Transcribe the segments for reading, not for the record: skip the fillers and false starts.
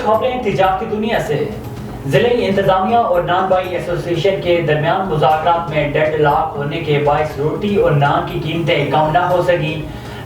खबरें तिजारती दुनिया से। ज़िले इंतजामिया और नान बाई एसोसिएशन के दरमियान मुज़ाकरात में डेडलॉक होने के बायस रोटी और नान की कीमतें कम न हो सकी।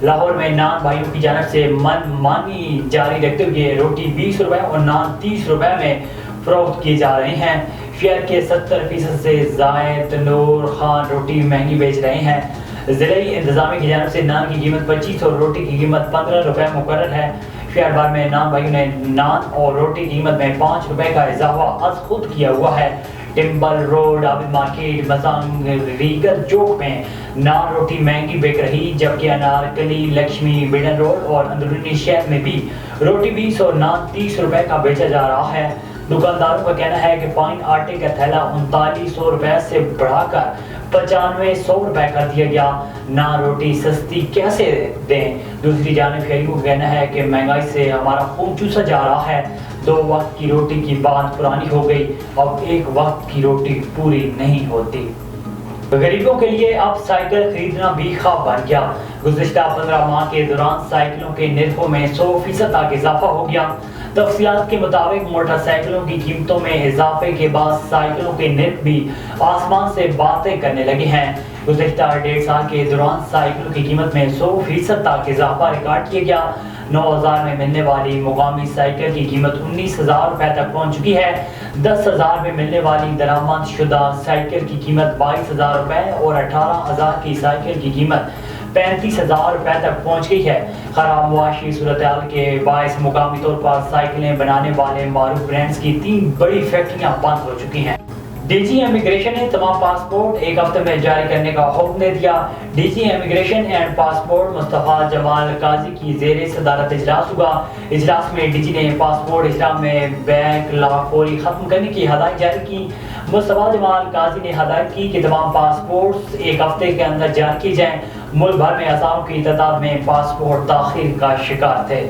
लाहौर में नान भाइयों की जानब से मनमानी जारी रखते हुए रोटी 20 रुपए और नान 30 रुपए में फरोख्त की जा रही हैं। फेयर के 70% से जायद नूर खान रोटी महंगी बेच रहे हैं। ज़िले इंतजामिया की जानब से नान की कीमत 25 और रोटी की कीमत 15 रुपए मुकर्रर है। फेयर बार में नान भाइयों ने नान और रोटी की कीमत में 5 रुपए का इजाफा आज खुद किया हुआ है। टिम्बल रोड, आबिद मार्केट, मसांग, रीगल चौक में नान रोटी महंगी बिक रही, जबकि अनारकली, लक्ष्मी, बिडन रोड और अंदरूनी शहर में भी रोटी 20 और नान 30 रुपए का बेचा जा रहा है। दुकानदारों का कहना है कि फाइन आटे का थैला 3900 रुपए से बढ़ाकर 9500 रुपए कर दिया गया। नान रोटी सस्ती कैसे दें? दूसरी जानिब शहरियों का कहना है कि महंगाई से हमारा खून चूसा जा रहा है। 2 वक्त की रोटी की बात पुरानी हो गई, अब 1 वक्त की रोटी पूरी नहीं होती। गरीबों के लिए अब साइकिल खरीदना भी ख्वाब बन गया। गुज़िश्ता 15 माह के दौरान साइकिलों के निर्खों में 100% तक इजाफा हो गया। तफसीलात के मुताबिक मोटरसाइकिलों की कीमतों में इजाफे के बाद साइकिलों के निर्ख भी आसमान से बातें करने लगे हैं। गुज़िश्ता 1.5 साल के दौरान साइकिलों की कीमत में 100% तक इजाफा रिकॉर्ड किया गया। 9000 में मिलने वाली मुकामी साइकिल की कीमत 19,000 रुपए तक पहुंच चुकी है। 10,000 में मिलने वाली दरामद शुदा साइकिल की कीमत 22,000 रुपए और 18,000 की साइकिल की कीमत 35,000 रुपए तक पहुंच गई है। खराब मुआशी सूरत हाल के बायस मुकामी तौर पर साइकिलें बनाने वाले मारूफ ब्रांड्स की 3 बड़ी फैक्ट्रियां बंद हो चुकी हैं। डीजी इमिग्रेशन ने तमाम पासपोर्ट 1 हफ्ते में जारी करने का हुक्म दे दिया। DG immigration and passport Mustafa Jamal Qazi की ज़ेरे सदारत इजलास हुआ। इजलास में डीजी ने पासपोर्ट इस्लाम में बैकलॉग फौरी खत्म करने की हदायत जारी की। मुस्तफा जमाल काजी ने हदायत की कि तमाम पासपोर्ट 1 हफ्ते के अंदर जारी किए जाएं। मुल्क भर में हज़ारों की तादाद में पासपोर्ट ताख़ीर का शिकार थे।